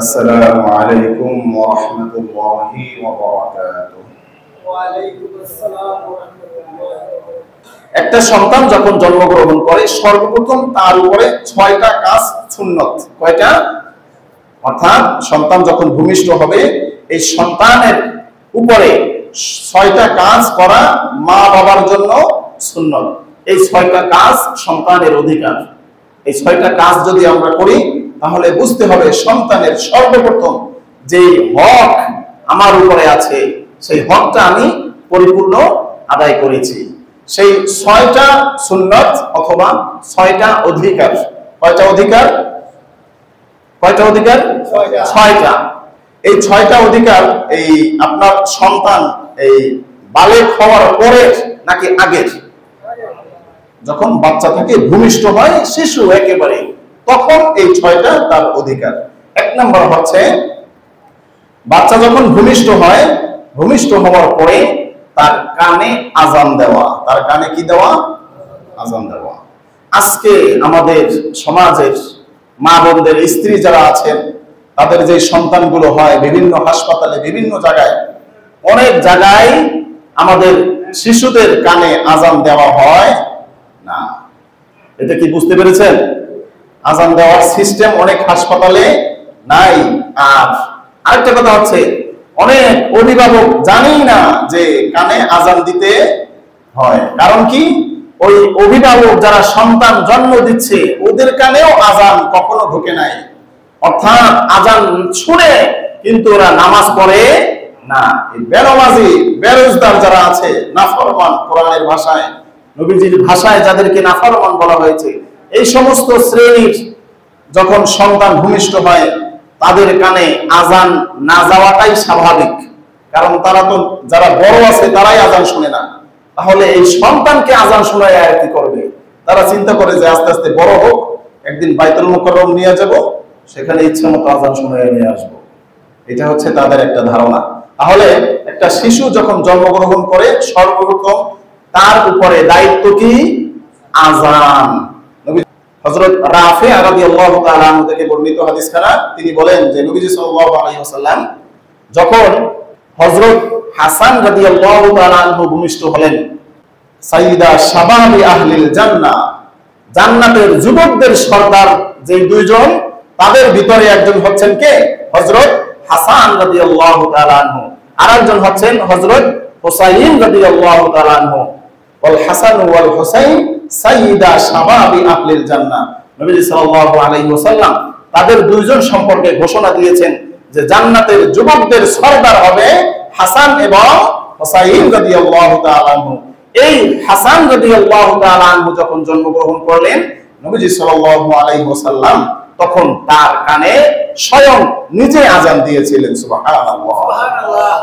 আসসালামু আলাইকুম ওয়া রাহমাতুল্লাহি ওয়া বারাকাতুহু। ওয়া আলাইকুম আসসালাম ওয়া রাহমাতুল্লাহ। একটা সন্তান যখন জন্মগ্রহণ করে সর্বপ্রথম তার উপরে 6টা কাজ সুন্নত। কয়টা? অর্থাৎ সন্তান যখন ভূমিষ্ঠ হবে এই সন্তানের উপরে 6টা কাজ করা মা বাবার জন্য সুন্নত। এই 6টা কাজ সন্তানের অধিকার। এই 6টা কাজ যদি আমরা করি তাহলে বুঝতে হবে সন্তানের সর্বপ্রথম যে হক আমার উপরে আছে সেই হকটা আমি পরিপূর্ণ আদায় করেছি। সেই 6টা সুন্নত অথবা 6টা অধিকার। কয়টা অধিকার? কয়টা অধিকার? 6টা। এই 6টা অধিকার এই আপনার সন্তান এই বালেগ হওয়ার পরে নাকি আগের? যখন বাচ্চা থেকে ভূমিষ্ঠ হয় শিশু একেবারে তখন এই 6টা তার অধিকার। এক নম্বর হচ্ছে বাচ্চা যখন ভূমিষ্ঠ হয়, ভূমিষ্ঠ হওয়ার পরে তার কানে আজান দেওয়া। তার কানে কি দেওয়া? আজান দেওয়া। আজকে আমাদের সমাজের মা বোনদের স্ত্রী যারা আছেন তাদের যে সন্তানগুলো হয় বিভিন্ন হাসপাতালে বিভিন্ন জায়গায় অনেক জায়গায় আমাদের শিশুদের কানে আজান দেওয়া হয় না। এটা কি বুঝতে পেরেছেন? আজান দেওয়ার সিস্টেম অনেক হাসপাতালে নাই। আর আরেকটা কথা হচ্ছে অনেক অভিভাবক জানেই না যে কানে আজান দিতে হয়। কারণ কি? ওই অভিভাবক যারা সন্তান জন্ম দিচ্ছে ওদের কানেও আজান কখনো ঢোকে নাই। অর্থাৎ আজান শুনে কিন্তু ওরা নামাজ পড়ে না। এই বেনামাজি বেরোজগার যারা আছে, নাফরমান, কোরআনের ভাষায় নবীজির ভাষায় যাদেরকে নাফরমান বলা হয়েছে, এই সমস্ত শ্রেণীর যখন সন্তান ভূমিষ্ঠ হয় তাদের কানে আজান না যাওয়াটাই স্বাভাবিক। কারণ তারা তো যারা বড় আছে তারাই আজান শুনে না, তাহলে এই সন্তানকে আজান শোনায় আর কি করবে? তারা চিন্তা করে যে আস্তে আস্তে বড় হোক, একদিন বাইতুল মুকাররম নিয়ে যাব, সেখানে ইচ্ছা মতো আজান শোনায় নিয়ে আসবো। এটা হচ্ছে তাদের একটা ধারণা। তাহলে একটা শিশু যখন জন্মগ্রহণ করে সর্বপ্রথম তার উপরে দায়িত্ব কি? আজান। হযরত রাফি রাদিয়াল্লাহু তাআলা আনহু থেকে বর্ণিত হাদিসখানা, তিনি বলেন যে নবীজি সাল্লাল্লাহু আলাইহি ওয়াসাল্লাম যখন হযরত হাসান রাদিয়াল্লাহু তাআলা আনহু ভূমিষ্ঠ হলেন, সাইয়্যিদা শাবাবি আহলিল জান্নাহ, জান্নাতের যুবকদের সর্দার যে দুইজন, তাদের ভিতরে একজন হচ্ছেন কে? হযরত হাসান রাদিয়াল্লাহু তাআলা আনহু, আর একজন হচ্ছেন হযরত হুসাইন রাদিয়াল্লাহু তাআলা আনহু। ওয়াল হাসান ওয়াল হুসাইন সাইয়্যিদা শাবাবি আহলিল জান্নাহ। নবী সাল্লাল্লাহু আলাইহি ওয়াসাল্লাম তাদের দুইজন সম্পর্কে ঘোষণা দিয়েছেন যে জান্নাতের যুবকদের সরদার হবে হাসান এবং হুসাইন রাদিয়াল্লাহু তাআলা আনহু। এই হাসান রাদিয়াল্লাহু তাআলা আনহু যখন জন্মগ্রহণ করলেন, নবী সাল্লাল্লাহু আলাইহি ওয়াসাল্লাম তখন তার কানে স্বয়ং নিজে আজান দিয়েছিলেন। সুবহানাল্লাহ, সুবহানাল্লাহ।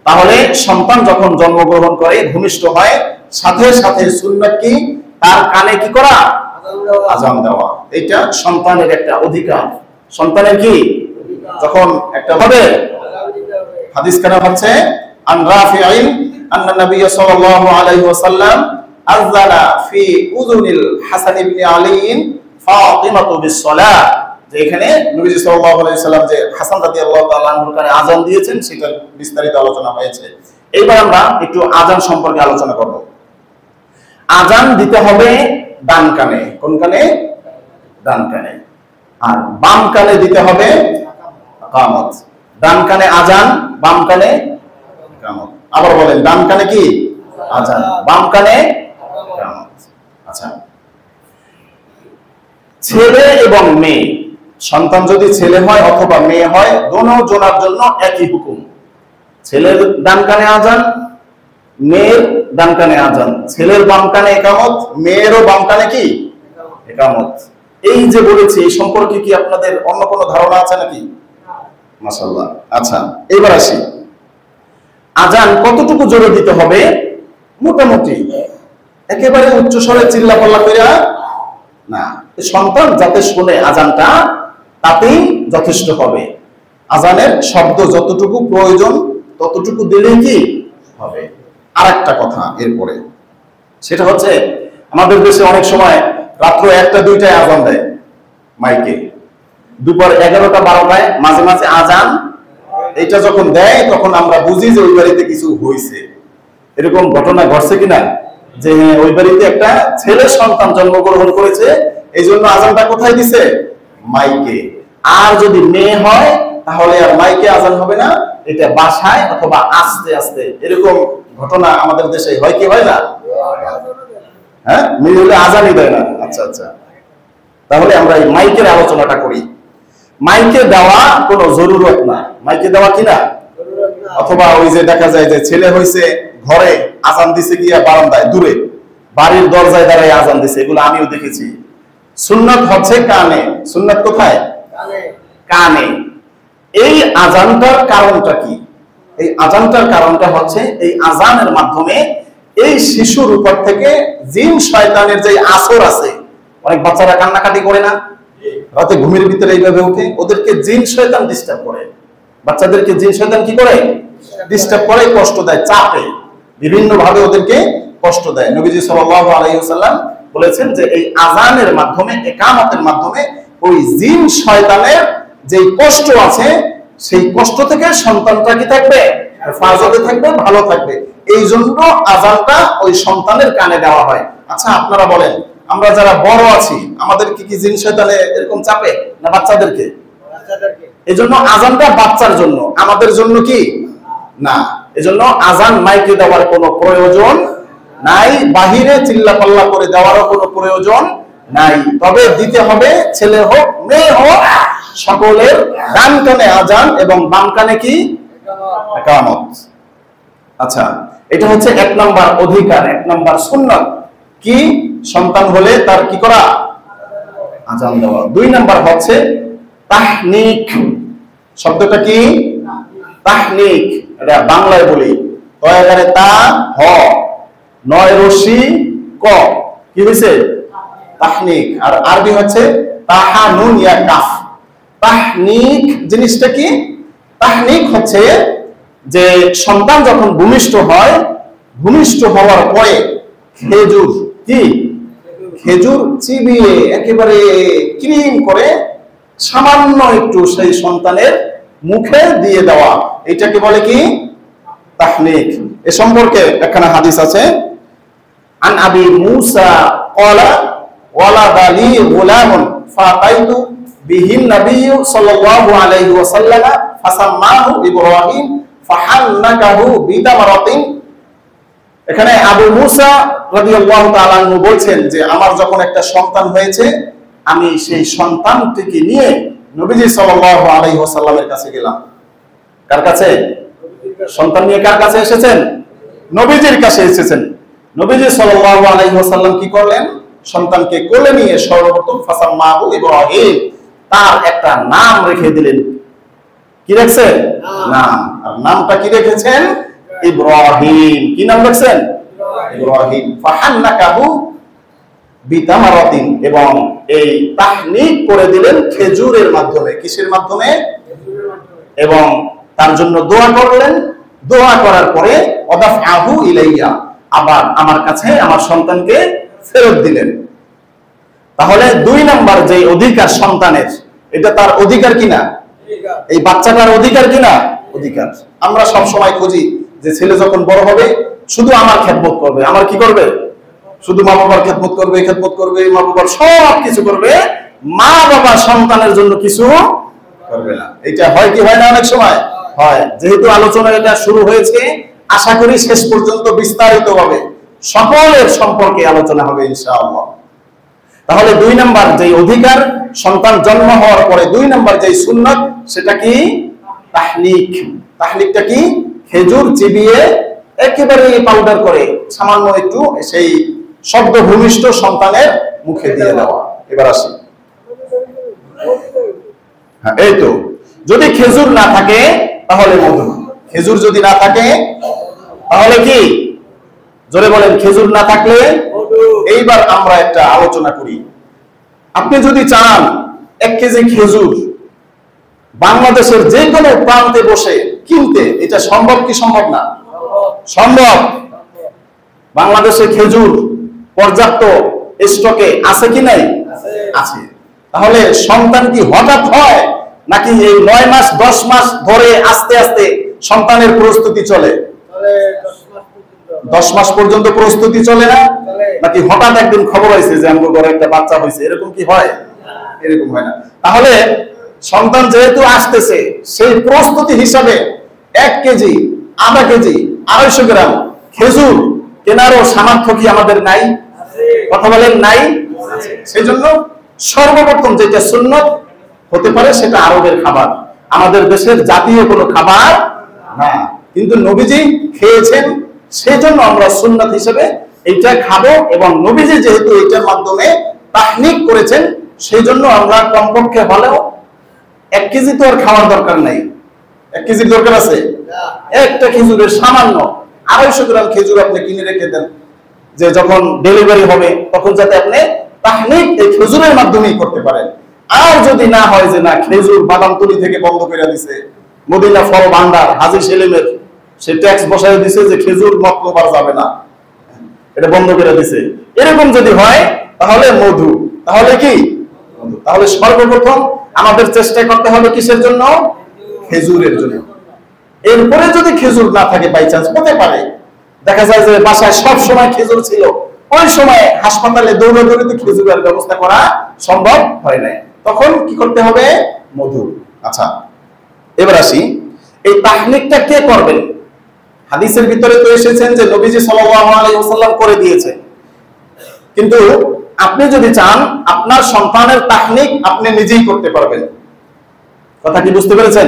তাহলে সন্তান যখন জন্মগ্রহণ করে ভূমিষ্ঠ হয় সাথে সাথে সুন্নাত কি? তার কানে কি করা? আজান দেওয়া। এটা সন্তানের একটা অধিকার। সন্তানের কি? যখন একটা হবে হাদিস কেন হচ্ছে আন রাফি'in আন্না নবী সাল্লাল্লাহু আলাইহি ওয়াসাল্লাম আযানা ফি উযুনিল হাসান ইবনে আলী ফাতিমাতু বিস-সালাহ, যে এখানে নবী সাল্লাল্লাহু আলাইহি ওয়াসাল্লাম যে হাসান রাদিয়াল্লাহু তাআলা আনহুর কানে আযান দিয়েছেন সেটার বিস্তারিত আলোচনা হয়েছে। এইবার আমরা একটু আযান সম্পর্কে আলোচনা করব। আযান দিতে হবে ডান কানে। কোন কানে? ডান কানে। আর বাম কানে দিতে হবে ইকামত। ডান কানে আযান, বাম কানে ইকামত। আবার বলেন, ডান কানে কি? আযান, বাম কানে ইকামত। আচ্ছা, ছেলে এবং মেয়ে, সন্তান যদি ছেলে হয় অথবা মেয়ে হয়, দোনো জনার জন্য একই হুকুম। ছেলের ডান কানে আযান, মেয়ের ডান কানে আযান। ছেলের বাম কানে ইকামত, মেয়েরও বাম কানে কি? ইকামত। এই যে বলেছি এই সম্পর্কে কি আপনাদের অন্য কোনো ধারণা আছে নাকি? মাশাআল্লাহ। আচ্ছা, এবার আসি আযান কতটুকু জোরে দিতে হবে? মোটামুটি একেবারে উচ্চ স্বরে চিল্লাপাল্লা কইরা না, সন্তান যাতে শুনে আযানটা তাতেই যথেষ্ট হবে। আযানের শব্দ যতটুকু প্রয়োজন ততটুকু দিলেই কি হবে। আরেকটা কথা এরপরে, সেটা হচ্ছে আমাদের দেশে অনেক সময় রাত্র 1টা 2টায় আযান দেয় মাইকে। দুপুর 11টা 12টায় মাঝে মাঝে আজান এটা যখন দেয় তখন আমরা বুঝি যে ওই বাড়িতে কিছু হয়েছে। এরকম ঘটনা ঘটছে কিনা যে ওই বাড়িতে একটা ছেলে সন্তান জন্মগ্রহণ করেছে, এই জন্য আজানটা কোথায় দিছে? মাইকে। আর যদি মেয়ে হয় তাহলে আর মাইকে আজান হবে না, এটা বাসায় অথবা আস্তে আস্তে। এরকম ঘটনা আমাদের দেশে হয় কি হয় না? হ্যাঁ, মেয়ে হলে আজানই দেয় না। আচ্ছা আচ্ছা, তাহলে আমরা এই মাইকের আলোচনাটা করি। মাইকে দেওয়া কোনো জরুরত না, মাইকে দেওয়া কিনা। অথবা ওই যে দেখা যায় যে ছেলে হইছে ঘরে আজান দিছে গিয়া বারান্দায় দূরে, বাড়ির দরজায় দাঁড়ায় আজান দিছে, এগুলো আমিও দেখেছি। সুন্নাত হচ্ছে কানে। সুন্নাত কোথায়? কানে। এই আজানটার কারণটা কি? এই আজানটার কারণটা হচ্ছে এই আজানের মাধ্যমে এই শিশুর উপর থেকে জিন শয়তানের যে আসর আছে, অনেক বাচ্চারা কান্নাকাটি করে না, রাতে ঘুমের ভিতরে এইভাবে উঠে, ওদেরকে জিন শয়তান ডিস্টার্ব করে। বাচ্চাদেরকে জিন শয়তান কি করে? ডিস্টার্ব করে, কষ্ট দেয়, চাপে, বিভিন্ন ভাবে ওদেরকে কষ্ট দেয়। নবীজি সাল্লাল্লাহু আলাইহি ওয়াসাল্লাম বলেছেন যে এই আজানের মাধ্যমে, ইকামতের মাধ্যমে ওই জিন শয়তানের যে কষ্ট আছে সেই কষ্ট থেকে সন্তানটা কি থাকবে? হেফাজতে থাকবে, ভালো থাকবে। এই জন্য আজানটা ওই সন্তানের কানে দেওয়া হয়। আচ্ছা আপনারা বলেন, আমরা যারা বড় আছি আমাদের কি জিন শয়তানে এরকম চাপে না বাচ্চাদেরকে? এই জন্য আজানটা বাচ্চার জন্য, আমাদের জন্য কি না। এজন্য আজান মাইকে দেওয়ার কোনো প্রয়োজন নাই, বাহিরে চিল্লাপাল্লা করে দেওয়ারও কোনো প্রয়োজন নাই। তবে দিতে হবে, ছেলে হোক মেয়ে হোক, সকলের ডান কানে আজান এবং বাম কানে কি? ইকামত। আচ্ছা, এটা হচ্ছে 1 নাম্বার অধিকার, 1 নাম্বার সুন্নাত। কি? সন্তান হলে তার কি করা? আজান দেওয়া। 2 নাম্বার হচ্ছে তাহনিক। শব্দটা কি? তাহনিক। এটা বাংলায় বলি, তয়াকারে তা হ, 9 রশি ক, কি হইছে? তাহনিক। আর আরবি হচ্ছে তাহানুন ইয়া কাফ। তাহনিক জিনিসটা কি? তাহনিক হচ্ছে যে সন্তান যখন ভূমিষ্ঠ হয়, ভূমিষ্ঠ হওয়ার পরে খেজুর, কি? খেজুর চিবিয়ে একেবারে ক্রিম করে সামান্য একটু সেই সন্তানের মুখে দিয়ে দেওয়া, এটাকে বলে কি? তাহনিক। এ সম্পর্কে একখানা হাদিস আছে। আন আবি মুসা ক্বালা ওয়ালাদা লি গুলামুন ফাতাইতু বিহিন নবী সাল্লাল্লাহু আলাইহি ওয়াসাল্লাম ফাসাম্মাহু ইব্রাহিম ফাহান্নাকাহু বিতামারাতিন। এখানে আবু মুসা রাদিয়াল্লাহু তাআলা আনহু বলছেন যে আমার যখন একটা সন্তান হয়েছে, আমি সেই সন্তানটিকে নিয়ে নবীজি সাল্লাল্লাহু আলাইহি ওয়াসাল্লামের কাছে গেলাম। কার কাছে? সন্তান নিয়ে কার কাছে এসেছেন? নবীজির কাছে এসেছেন। নবীজি সাল্লাল্লাহু আলাইহি ওয়াসাল্লাম কি করলেন? সন্তানকে কোলে নিয়ে সর্বপ্রথম ফাসাম্মাহু ইব্রাহিম, তার একটা নাম রেখে দিলেন। কি রাখছেন? নাম। আর নামটা কি রেখেছেন? ইব্রাহিম। কি নাম রাখছেন? ইব্রাহিম। ফাহান্নাকাহু বিতামারাতিন, এবং এই তাহনিক করে দিলেন খেজুরের মাধ্যমে। কিসের মাধ্যমে? এবং তার জন্য দোয়া করলেন। দোয়া করার পরে ওয়াদাফআহু ইলাইয়া, আবার আমার কাছে আমার সন্তানকে ফেরত দিলেন। তাহলে 2 নাম্বার যে অধিকার সন্তানের, এটা তার অধিকার কিনা? এই বাচ্চাটার অধিকার কিনা? অধিকার। আমরা সব সময় খুঁজি যে ছেলে যখন বড় হবে শুধু আমার খেদমত করবে। আমার কি করবে? শুধু মা বাবার খেদমত করবে, খেদমত করবে, মা বাবার সব কিছু করবে, মা বাবা সন্তানের জন্য কিছু করবে না। এটা হয় কি হয় না? অনেক সময় হয়। যেহেতু আলোচনা এটা শুরু হয়েছে, আশা করি শেষ পর্যন্ত বিস্তারিতভাবে সকলের সম্পর্কে আলোচনা হবে ইনশাআল্লাহ। তাহলে 2 নাম্বার যে অধিকার সন্তান জন্ম হওয়ার পরে, 2 নাম্বার যে সুন্নাত, সেটা কি? তাহনিক। তাহনিকটা কি? খেজুর চিবিয়ে একেবারে পাউডার করে সামান্য একটু সেই শব্দ ভূমিষ্ঠ সন্তানের মুখে দিয়ে দেওয়া। এবার আসি, হ্যাঁ এই তো, যদি খেজুর না থাকে তাহলে মধু। খেজুর যদি না থাকে তাহলে কি? জোরে বলেন, খেজুর না থাকলে। এইবার আমরা একটা আলোচনা করি। আপনি যদি চান 1 কেজি খেজুর বাংলাদেশের যে কোনো প্রান্তে বসে কিনতে, এটা সম্ভব কি সম্ভব না? সম্ভব। বাংলাদেশে খেজুর পর্যাপ্ত স্টকে আছে কি নাই? আছে। তাহলে সন্তান কি হঠাৎ হয় নাকি এই 9 মাস 10 মাস ধরে আস্তে আস্তে সন্তানের প্রস্তুতি চলে? 10 মাস পর্যন্ত প্রস্তুতি চলে না, নাকি হঠাৎ একদিন খবর হয়েছে যে আমার ঘরে একটা বাচ্চা হয়েছে, এরকম কি হয়? এরকম হয় না। তাহলে সন্তান যেহেতু আসতেছে, সেই প্রস্তুতি হিসাবে 1 কেজি, আধা কেজি, 250 গ্রাম খেজুর কেনারও সামর্থ্য কি আমাদের নাই? কথা বলেন নাই? সেই জন্য সর্বপ্রথম যেটা সুন্নত হতে পারে সেটা আরবের খাবার, আমাদের দেশের জাতীয় কোনো খাবার না, কিন্তু নবীজি খেয়েছেন, সেই জন্য আমরা সুন্নত হিসেবে এইটা খাবো। এবং নবীজি যেহেতু এইটার মাধ্যমে তাহনিক করেছেন, সেই জন্য আমরা কমপক্ষে হলেও 1 কেজি তো আর খাওয়ার দরকার নাই। 1 কেজির দরকার আছে? একটা খেজুরের সামান্য 250 গ্রাম খেজুর আপনি কিনে রেখে দেন, যে যখন ডেলিভারি হবে তখন যাতে আপনি তাহনিক এই খেজুরের মাধ্যমেই করতে পারেন। আর যদি না হয় যে না, খেজুর বাদামতলি থেকে বন্ধ করে দিছে, মদিনা ফল ভান্ডার হাজী সেলিমের সে ট্যাক্স বসায় দিছে যে খেজুর মতলব যাবে না, এটা বন্ধ করে দিছে, এরকম যদি হয় তাহলে মধু। তাহলে কি? তাহলে সর্বপ্রথম আমাদের চেষ্টা করতে হবে কিসের জন্য? খেজুরের জন্য। এরপরে যদি খেজুর না থাকে, বাই চান্স হতে পারে দেখা যায় যে বাসায় সব সময় খেজুর ছিল, ওই সময় হাসপাতালে দৌড়াদৌড়িতে খেজুরের ব্যবস্থা করা সম্ভব হয় না, তখন কি করতে হবে? মধু। আচ্ছা, এবার আসি, এই তাহনিকটা কে করবেন? হাদিসের ভিতরে তো এসেছেন যে নবীজি সাল্লাল্লাহু আলাইহি ওয়াসাল্লাম করে দিয়েছেন, কিন্তু আপনি যদি চান আপনার সন্তানের তাহনিক আপনি নিজেই করতে পারবেন। কথা কি বুঝতে পেরেছেন?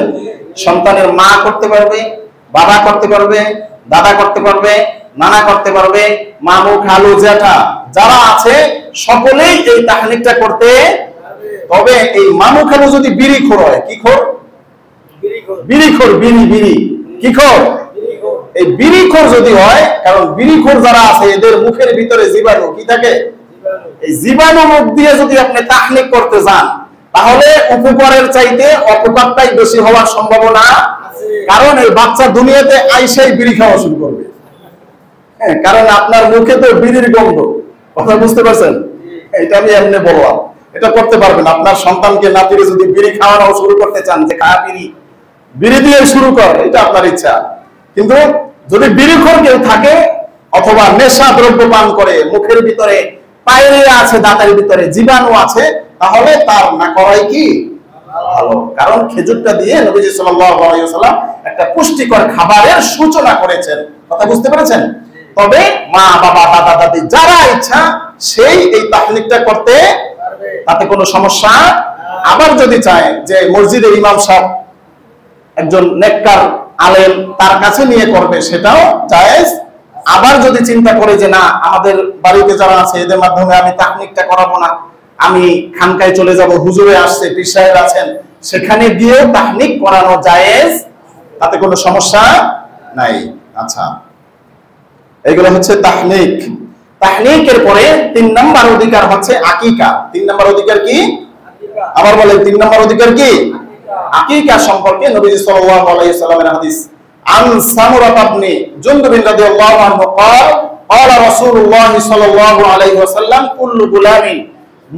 সন্তানের মা করতে পারবে, বাবা করতে পারবে, দাদা করতে পারবে, নানা করতে পারবে, মামু খালু জ্যাঠা যারা আছে সকলেই এই তাহনিকটা করতে। তবে এই মামু খালু যদি বিড়িখোর হয়, কি খোর? বিড়িখোর, বিড়ি কি খোর? এই বিড়িখোর যদি হয়, কারণ বিড়িখোর যারা আছে এদের মুখের ভিতরে জীবাণু কি থাকে, এই জীবাণু মুখ দিয়ে যদি আপনি তাহনিক করতে যান, তাহলে উপকারের চাইতে অপকারটাই বেশি হওয়ার সম্ভাবনা। কারণ এই বাচ্চা দুনিয়াতে আইসাই বিড়ি খাওয়া শুরু করবে, হ্যাঁ, কারণ আপনার মুখে তো বিড়ির গন্ধ। কথা বুঝতে পারছেন? এটা আমি এমনি বললাম, এটা করতে পারবেন। আপনার সন্তানকে নাতিরে যদি বিড়ি খাওয়ানো শুরু করতে চান, যে খা বিড়ি দিয়ে শুরু কর, এটা আপনার ইচ্ছা। কিন্তু যদি বিড়িখোর কেউ থাকে অথবা নেশা দ্রব্য পান করে, মুখের ভিতরে পায়রিয়া আছে, দাঁতের ভিতরে জীবাণু আছে, তাহলে তার না করাই কি ভালো। কারণ খেজুরটা দিয়ে নবীজি সাল্লাল্লাহু আলাইহি ওয়াসাল্লাম একটা পুষ্টিকর খাবারের সূচনা করেছেন। কথা বুঝতে পেরেছেন? তবে মা বাবা দাদা দাদি যারা ইচ্ছা সেই এই তাহনিকটা করতে তাতে কোনো সমস্যা। আবার যদি চায় যে মসজিদের ইমাম সাহেব একজন নেককার আলেম তার কাছে নিয়ে করবে, সেটাও জায়েজ। আবার যদি চিন্তা করে যে না, আমাদের বাড়িতে যারা আছে এদের মাধ্যমে আমি তাহনিকটা করাবো না, আমি খানকায় চলে যাব, হুজুরে আসছে, পীর সাহেব আছেন, সেখানে গিয়ে তাহনিক করানো জায়েজ, তাতে কোনো সমস্যা নাই। আচ্ছা, এগুলো হচ্ছে তাহনিক। তাহনিকের পরে 3 নম্বর অধিকার হচ্ছে আকিকা। 3 নম্বর অধিকার কি? আবার বলেন, 3 নম্বর অধিকার কি? আকিকা সম্পর্কে নবীজি সাল্লাল্লাহু আলাইহি ওয়াসাল্লামের হাদিস, আন সামুরা ইবনে জুনদুব রাদিয়াল্লাহু আনহু قال قال رسول الله صلى الله عليه وسلم كل غلام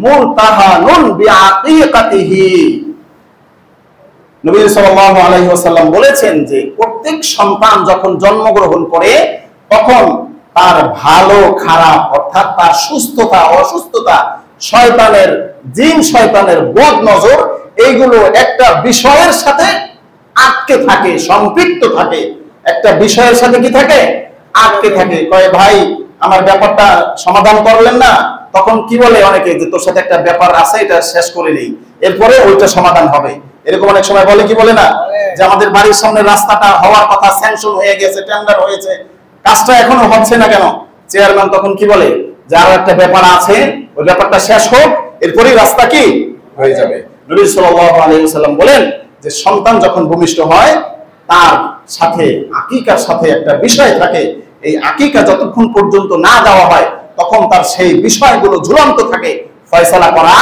মুরতাহানুন বিআকিকাতিহি। নবী সাল্লাল্লাহু আলাইহি ওয়াসাল্লাম বলেছেন যে প্রত্যেক সন্তান যখন জন্মগ্রহণ করে তখন তার ভালো খারাপ অর্থাৎ তার সুস্থতা অসুস্থতা, শয়তানের জিন শয়তানের বদ নজর, এইগুলো একটা বিষয়ের সাথে আটকে থাকে, সম্পৃক্ত থাকে। একটা বিষয়ের সাথে কি থাকে? আটকে থাকে। কয় ভাই আমার ব্যাপারটা সমাধান করলেন না, তখন কি বলে অনেকে যে তোর সাথে একটা ব্যাপার আছে, এটা শেষ করে নেই, এরপরে ওইটা সমাধান হবে। এরকম অনেক সময় বলে, কি বলে না, যে আমাদের বাড়ির সামনে রাস্তাটা হওয়ার কথা, স্যাংশন হয়ে গেছে, টেন্ডার হয়েছে, কাজটা এখনো হচ্ছে না কেন? চেয়ারম্যান তখন কি বলে যে আরো একটা ব্যাপার আছে, ওই ব্যাপারটা শেষ হোক, এরপরেই রাস্তা কি হয়ে যাবে। নবী সাল্লাল্লাহু আলাইহি ওয়াসাল্লাম বলেন যে সন্তান যখন ভূমিষ্ঠ হয় তার সাথে আকিকার সাথে একটা বিষয় থাকে, এই আকিকা যতক্ষণ পর্যন্ত না দেওয়া হয় তখন তার সেই বিষয়গুলো ঝুলন্ত থাকে, ফয়সালা করা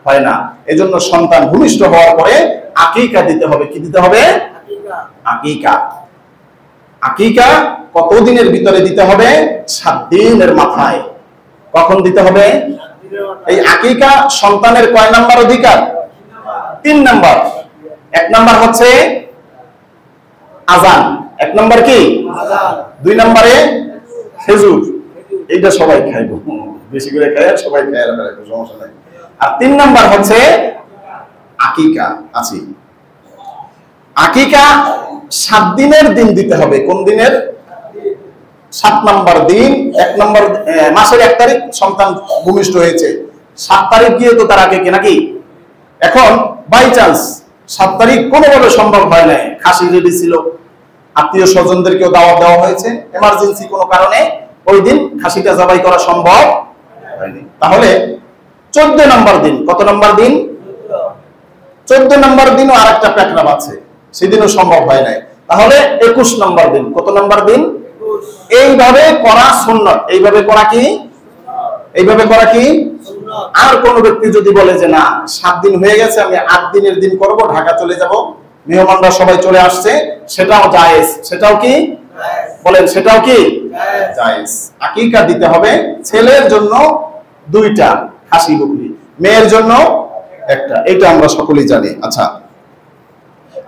হয় না। এজন্য সন্তান ভূমিষ্ঠ হওয়ার পরে আকিকা দিতে হবে। কি দিতে হবে? আকিকা। আকিকা কতদিনের ভিতরে দিতে হবে? 7 দিনের মাথায়। কখন দিতে হবে? এই আকিকা সন্তানের কয় নাম্বার অধিকার? 3 নাম্বার। 1 নাম্বার হচ্ছে আযান। 1 নাম্বার কি? আযান। 2 নম্বরে খেজুর, এইটা সবাই খাইবো, বেশি করে খায় সবাই খায়, সমস্যা নাই। আর 3 নাম্বার হচ্ছে আকিকা আছে। আকিকা 7 দিনের দিন দিতে হবে। কোন দিনের? 7 নাম্বার দিন। 1 নাম্বার মাসের 1 তারিখ সন্তান ভূমিষ্ঠ হয়েছে, 7 তারিখ গিয়ে তো তার আকিকা নাকি। এখন বাই চান্স 7 তারিখ কোনোভাবে সম্ভব হয় না, খাসি রেডি ছিল, আত্মীয় স্বজনদেরকেও দাওয়াত দেওয়া হয়েছে, এমার্জেন্সি কোনো কারণে ওই দিন খাসিটা জবাই করা সম্ভব হয়নি, তাহলে 14 নম্বর দিন। কত নম্বর দিন? 14 নম্বর দিনও আরেকটা প্যাকরাম আছে, সেদিনও সম্ভব হয় নাই, তাহলে 21 নম্বর দিন। কত নম্বর দিন? এইভাবে করা সুন্নাত। এইভাবে করা কি? এইভাবে করা কি? আর কোন ব্যক্তি যদি বলে যে না 7 দিন হয়ে গেছে, আমি 8 দিনের দিন করব, ঢাকা চলে যাব, মেহমানরা সবাই চলে আসছে, সেটাও জায়েজ। সেটাও কি? বলেন, সেটাও কি? জায়েজ। আকিকা দিতে হবে ছেলের জন্য 2টা খাসি বকরি, মেয়ের জন্য 1টা, এটা আমরা সকলেই জানি। আচ্ছা,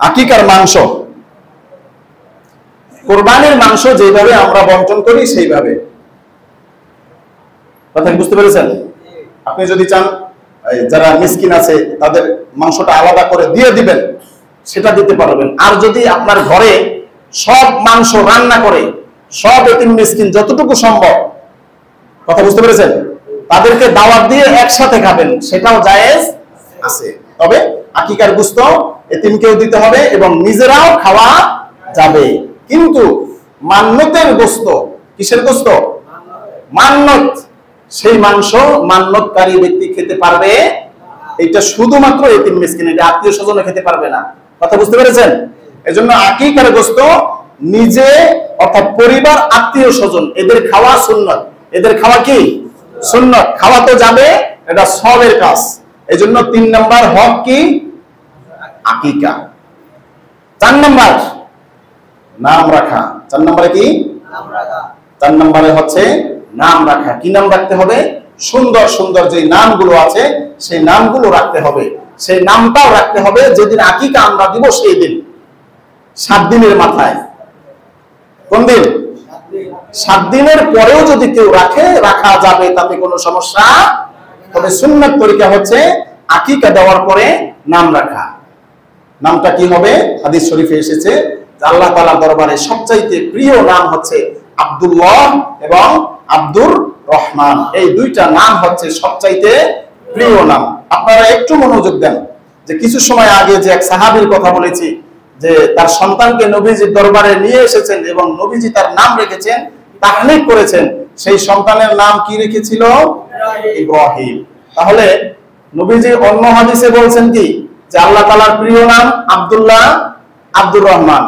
আকিকার মাংস, কুরবানির মাংস যেভাবে আমরা বন্টন করি সেইভাবে, কথা বুঝতে পেরেছেন? আপনি যদি চান যারা মিসকিন আছে তাদের মাংসটা আলাদা করে দিয়ে দিবেন, সেটা দিতে পারবেন। আর যদি আপনার ঘরে সব মাংস রান্না করে সব এতিম মিসকিন যতটুকু সম্ভব, কথা বুঝতে পেরেছেন, তাদেরকে দাওয়াত দিয়ে একসাথে খাবেন, সেটাও জায়েজ আছে। তবে আকিকার গোশত এতিমকেও দিতে হবে এবং নিজেরাও খাওয়া যাবে। কিন্তু মান্নতের গোশত, কিসের গোশত? মান্নত, সেই মাংস মান্নতকারী ব্যক্তি খেতে পারবে, এটা শুধুমাত্র এতিম মিসকিন, এটা আত্মীয় স্বজনে খেতে পারবে না, কথা বুঝতে পেরেছেন? এজন্য আকিকার গোশত নিজে অর্থাৎ পরিবার, আত্মীয় স্বজন এদের খাওয়া সুন্নাত। এদের খাওয়া কি? সুন্নাত। খাওয়া তো যাবে, এটা সবের কাজ। এজন্য 3 নাম্বার হক কি? আকিকা। 4 নাম্বার নাম রাখা। 4 নম্বরে কি? নাম রাখা। 4 নম্বরে হচ্ছে নাম রাখা। কি নাম রাখতে হবে? সুন্দর সুন্দর যে নামগুলো আছে সেই নামগুলো রাখতে হবে। সেই নামটাও রাখতে হবে যেদিন আকিকা আমরা দিব সেই দিন, 7 দিনের মাথায়। কোন দিন? 7 দিনের পরেও যদি কেউ রাখে, রাখা যাবে, তাতে কোনো সমস্যা। তবে সুন্নাত তরিকা হচ্ছে আকিকা দেওয়ার পরে নাম রাখা। নামটা কি হবে? হাদিস শরীফে এসেছে যে আল্লাহ তাআলার দরবারে সবচাইতে প্রিয় নাম হচ্ছে আব্দুল্লাহ এবং আব্দুর রহমান। এই 2টা নাম হচ্ছে সবচাইতে প্রিয় নাম। আপনারা একটু মনোযোগ দেন যে কিছু সময় আগে যে এক সাহাবীর কথা বলেছি, যে তার সন্তানকে নবীজির দরবারে নিয়ে এসেছেন এবং নবীজি তার নাম রেখেছেন, তাহনিক করেছেন। সেই সন্তানের নাম কি রেখেছিল? ইব্রাহিম। তাহলে নবীজি অন্য হাদিসে বলছেন কি যে আল্লাহ তাআলার প্রিয় নাম আব্দুল্লাহ, আব্দুর রহমান,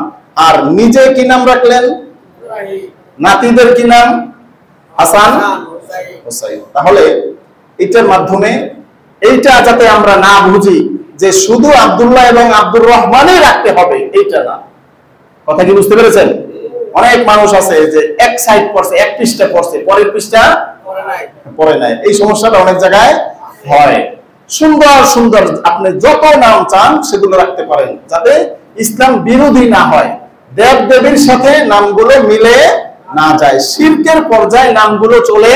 আর নিজে কি নাম রাখলেন? নাতিদের কি নাম? হাসান, হুসাইন। তাহলে এটার মাধ্যমে এইটা যাতে আমরা না বুঝি যে শুধু আব্দুল্লাহ এবং আব্দুর রহমানই রাখতে হবে, এইটা না। কথা কি বুঝতে পেরেছেন? অনেক মানুষ আছে যে এক সাইড পড়ছে, এক পৃষ্ঠা পড়ছে, পরের পৃষ্ঠা পড়ে নাই। এই সমস্যাটা অনেক জায়গায় হয়। সুন্দর সুন্দর আপনি যত নাম চান সেগুলো রাখতে পারেন, যাতে ইসলাম বিরোধী না হয়, দেব দেবীর সাথে নামগুলো মিলে না যায়, শিরকের পর্যায়ে নামগুলো চলে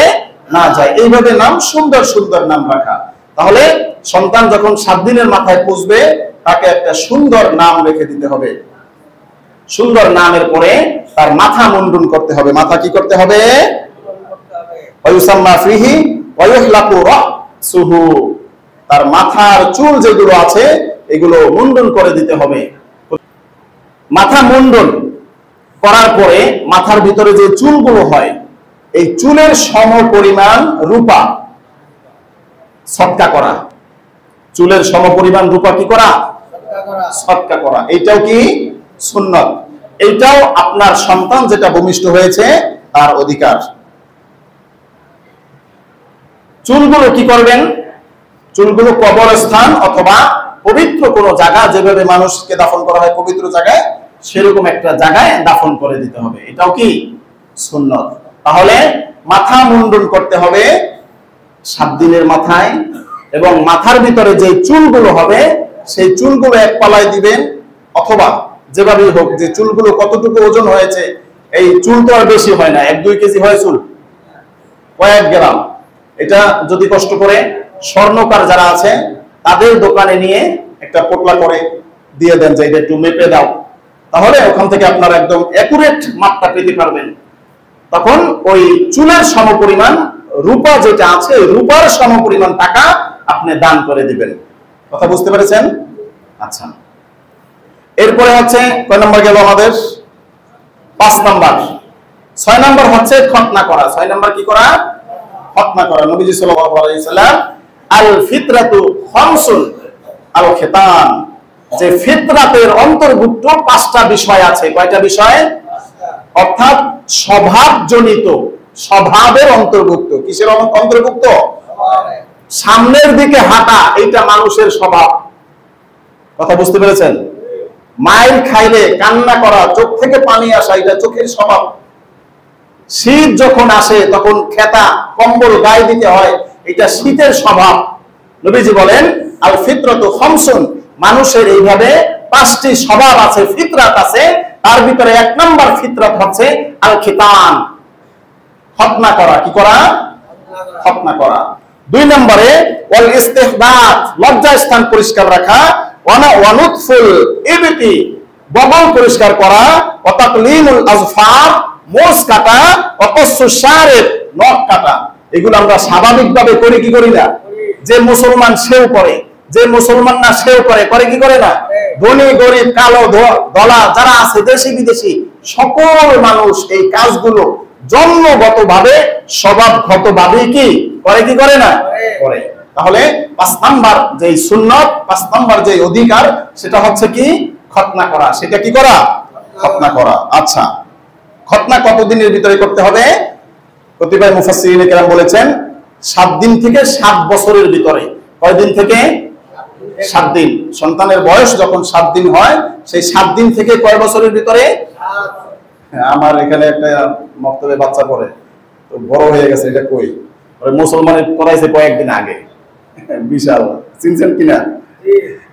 না যায়। এইভাবে নাম সুন্দর সুন্দর নাম রাখা। তাহলে সন্তান যখন 7 দিনের মাথায় পুষবে, তাকে একটা সুন্দর নাম রেখে দিতে হবে। সুন্দর নামের পরে তার মাথা মুন্ডন করতে হবে। মাথা কি করতে হবে? ওয়ায়ুসাম্মা ফিহি ওয়ায়ুহলাকু রাসুহু, তার মাথার চুল যেগুলো আছে এগুলো মুন্ডন করে দিতে হবে। মাথা মুন্ডন করার পরে মাথার ভিতরে যে চুলগুলো হয়, এই চুলের সমপরিমাণ রূপা সদকা করা। চুলের সমপরিমাণ রূপা কি করা? সদকা করা। এইটাও কি সুন্নাত। এইটাও আপনার সন্তান যেটা ভূমিষ্ঠ হয়েছে তার অধিকার। চুলগুলো কি করবেন? চুলগুলো কবরস্থান অথবা পবিত্র কোনো জায়গা, যেভাবে মানুষকে দাফন করা হয় পবিত্র জায়গায়, সেরকম একটা জায়গায় দাফন করে দিতে হবে। এটাও কি সুন্নাত। তাহলে মাথা মুন্ডন করতে হবে 7 দিনের মাথায়, এবং মাথার ভিতরে যে চুলগুলো হবে সেই চুলগুলো এক পালায় দিবেন, অথবা যেভাবেই হোক, যে চুলগুলো কতটুকু ওজন হয়েছে, এই চুল তো আর বেশি হয় না, 1-2 কেজি হয় চুল, কয়েক গ্রাম। এটা যদি কষ্ট করে স্বর্ণকার যারা আছে তাদের দোকানে নিয়ে একটা পোটলা করে দিয়ে দেন যে এটা একটু মেপে দাও, তাহলে ওখান থেকে আপনারা একদম অ্যাকুরেট মাপটা পেতে পারবেন। তখন ওই চুলের সমপরিমাণ রূপা যেটা আছে, রূপার সমপরিমাণ টাকা আপনি দান করে দিবেন। কথা বুঝতে পেরেছেন? আচ্ছা, এরপরে হচ্ছে কয় নম্বর গেল আমাদের? 5 নম্বর। 6 নম্বর হচ্ছে খতনা করা। 6 নম্বর কি করা? খতনা করা। নবীজি সাল্লাল্লাহু আলাইহি সাল্লাম আল ফিতরাতু খামসুন আল খিতান, যে ফিতরাতের অন্তর্ভুক্ত 5টা বিষয় আছে। কয়টা বিষয়? অর্থাৎ স্বভাবজনিত, স্বভাবের অন্তর্ভুক্ত। কিসের অন্তর্ভুক্ত? সামনের দিকে হাঁটা, এটা মানুষের স্বভাব। কথা বুঝতে পেরেছেন? মাইর খাইলে কান্না করা, চোখ থেকে পানি আসা, এটা চোখের স্বভাব। শীত যখন আসে তখন খেতা কম্বল গায়ে দিতে হয়, এটা শীতের স্বভাব। নবীজি বলেন আল ফিতরাতু খামসুন, মানুষের এইভাবে 5টি স্বভাব আছে, ফিতরাত আছে। তার ভিতরে 1 নম্বর ফিতরাত হচ্ছে আল খিতান, খতনা করা। কি করা? খতনা করা। 2 নম্বরে ওয়াল ইস্তিহদাত, লজ্জা স্থান পরিষ্কার রাখা, ওয়ানুতফুল ইবতি, বগল পরিষ্কার করা, ওয়া তাকলিমুল আজফার, মোষ কাটা, ওয়া কসসুশ শারিব, নখ কাটা। এগুলো আমরা স্বাভাবিকভাবে করি কি করি না? যে মুসলমান সেও করে, যে মুসলমান না সেও করে, করে কি করে না? ধনী গরিব কালো ধলা যারা আছে দেশি বিদেশি সকল মানুষ এই কাজগুলো জন্মগতভাবে স্বভাবগতভাবে কি করে কি করে না? করে। তাহলে 5 নাম্বার যে সুন্নাত, 5 নাম্বার যে অধিকার, সেটা হচ্ছে কি? খতনা করা। সেটা কি করা? খতনা করা। আচ্ছা, খতনা কতদিনের ভিতরে করতে হবে? কতিপয় মুফাসসিরিনে কেরাম বলেছেন 7 দিন থেকে 7 বছরের ভিতরে। কয় দিন থেকে? 7 দিন। সন্তানের বয়স যখন 7 দিন হয়, সেই 7 দিন থেকে কয় বছরের ভিতরে? আমার এখানে একটা মক্তবে বাচ্চা পড়ে, তো বড় হয়ে গেছে, এটা কই মুসলমানের করাইছে কয়েকদিন আগে, বিশাল, চিনছেন কিনা?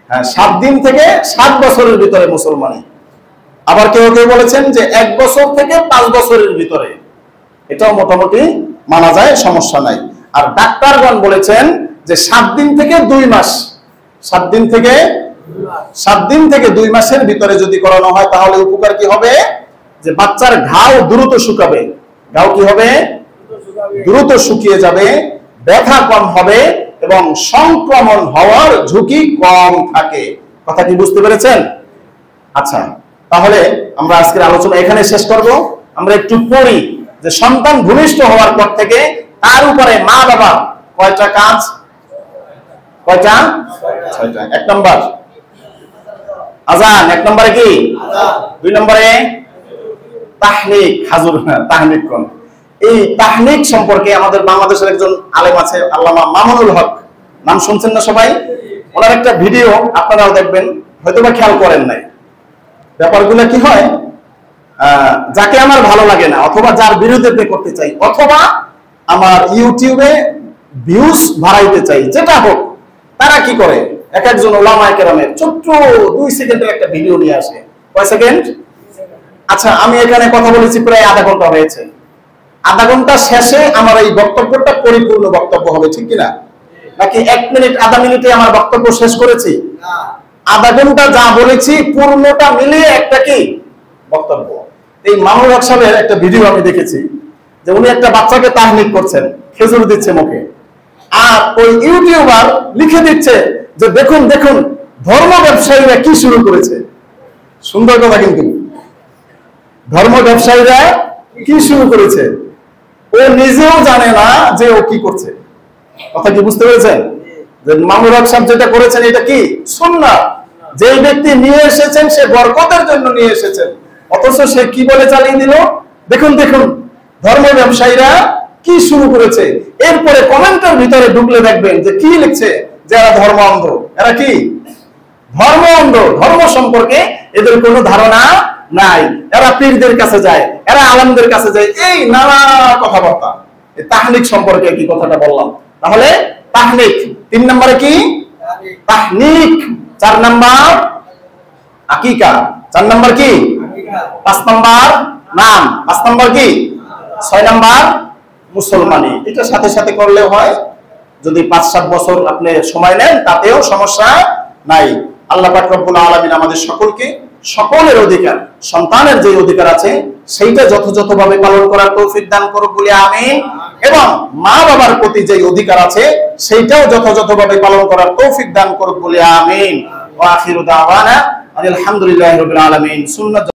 হ্যাঁ, 7 দিন থেকে 7 বছরের ভিতরে মুসলমানি। আবার কেউ কেউ বলেছেন যে 1 বছর থেকে 5 বছরের ভিতরে, এটাও মোটামুটি মানা যায়, সমস্যা নাই। আর ডাক্তারগণ বলেছেন যে 7 দিন থেকে 2 মাস, 7 দিন থেকে 2 মাসের ভিতরে যদি করানো হয় তাহলে উপকার কি হবে? যে বাচ্চার ঘাও দ্রুত শুকাবে। ঘাও কি হবে? দ্রুত শুকিয়ে যাবে, ব্যথা কম হবে এবং সংক্রমণ হওয়ার ঝুঁকি কম থাকে। কথা কি বুঝতে পেরেছেন? আচ্ছা, তাহলে আমরা আজকের আলোচনা এখানে শেষ করব। আমরা একটু পড়ি যে সন্তান ভূমিষ্ঠ হওয়ার পর থেকে তার উপরে মা বাবা কয়টা কাজ? কয়টা? 6টা। 1 নম্বর আযান। 1 নম্বরে কি? 2 নম্বরে তাহনিক, হাজুর, তাহনিক কোন? এই তাহনিক সম্পর্কে আমাদের বাংলাদেশের একজন আলেম আছে, আল্লামা মামুনুল হক, নাম শুনছেন না সবাই? ওনার একটা ভিডিও আপনারাও দেখবেন, হয়তোবা খেয়াল করেন নাই। ব্যাপারগুলো কি হয়, যাকে আমার ভালো লাগে না অথবা যার বিরুদ্ধে করতে চাই, অথবা আমার ইউটিউবে ভিউজ বাড়াইতে চাই, যেটা হোক, তারা কি করে, এক একজন ওলামায়ে কেরামের ছোট্ট 2 সেকেন্ডের একটা ভিডিও নিয়ে আসে। কয় সেকেন্ড? আচ্ছা, আমি এখানে কথা বলেছি প্রায় আধা ঘন্টা হয়েছে। আধা ঘন্টা শেষে আমার এই বক্তব্যটা পরিপূর্ণ বক্তব্য হবে, ঠিক কিনা? নাকি 1 মিনিট আধা মিনিটে আমার বক্তব্য শেষ করেছি? আধা ঘন্টা যা বলেছি পূর্ণটা মিলিয়ে একটা কি বক্তব্য। এই মামুনুল হক সাহেবের একটা ভিডিও আমি দেখেছি যে উনি একটা বাচ্চাকে তাহনিক করছেন, খেজুর দিচ্ছে মুখে, আর ওই ইউটিউবার লিখে দিচ্ছে যে দেখুন দেখুন ধর্ম ব্যবসায়ীরা কি শুরু করেছে। সুন্দর কথা, কিন্তু ধর্ম ব্যবসায়ীরা কি শুরু করেছে ও নিজেও জানে না যে ও কি করছে। কথা কি বুঝতে পেরেছেন? যে মামুনুল হক সাহেব যেটা করেছেন এটা কি সুন্নাত। যে ব্যক্তি নিয়ে এসেছেন সে বরকতের জন্য নিয়ে এসেছেন, অথচ সে কি বলে চালিয়ে দিল, দেখুন দেখুন ধর্ম ব্যবসায়ীরা কি শুরু করেছে। এরপরে কমেন্টের ভিতরে ঢুকলে দেখবেন যে কি লিখছে, যে এরা ধর্ম অন্ধ। এরা কি ধর্ম অন্ধ, ধর্ম সম্পর্কে এদের কোনো ধারণা নাই। এরা পীরদের কাছে যায়, এরা আলেমদের কাছে যায়, এই নানা কথাবার্তা। তাহনিক সম্পর্কে কি কথাটা বললাম। তাহলে তাহনিক। 3 নম্বরে কি? তাহনিক। 4 নম্বর আকিকা। 4 নম্বর কি? 5 নম্বর নাম। 5 নম্বর কি? 6 নম্বর মুসলমানি। এটা সাথে সাথে করলেও হয়, যদি 5-7 বছর আপনি সময় নেন তাতেও সমস্যা নাই। আল্লাহ পাক রব্বুল আলামিন আমাদের সকলকে সকলের অধিকার, সন্তানের যে অধিকার আছে সেইটা যথাযথভাবে পালন করার তৌফিক দান করুক বলে আমিন। এবং মা বাবার প্রতি যে অধিকার আছে সেইটাও যথাযথভাবে পালন করার তৌফিক দান করুক বলে আমিন। ওয়া আখিরু দাওয়ানা আলহামদুলিল্লাহি রাব্বিল আলামিন। সুন্নাত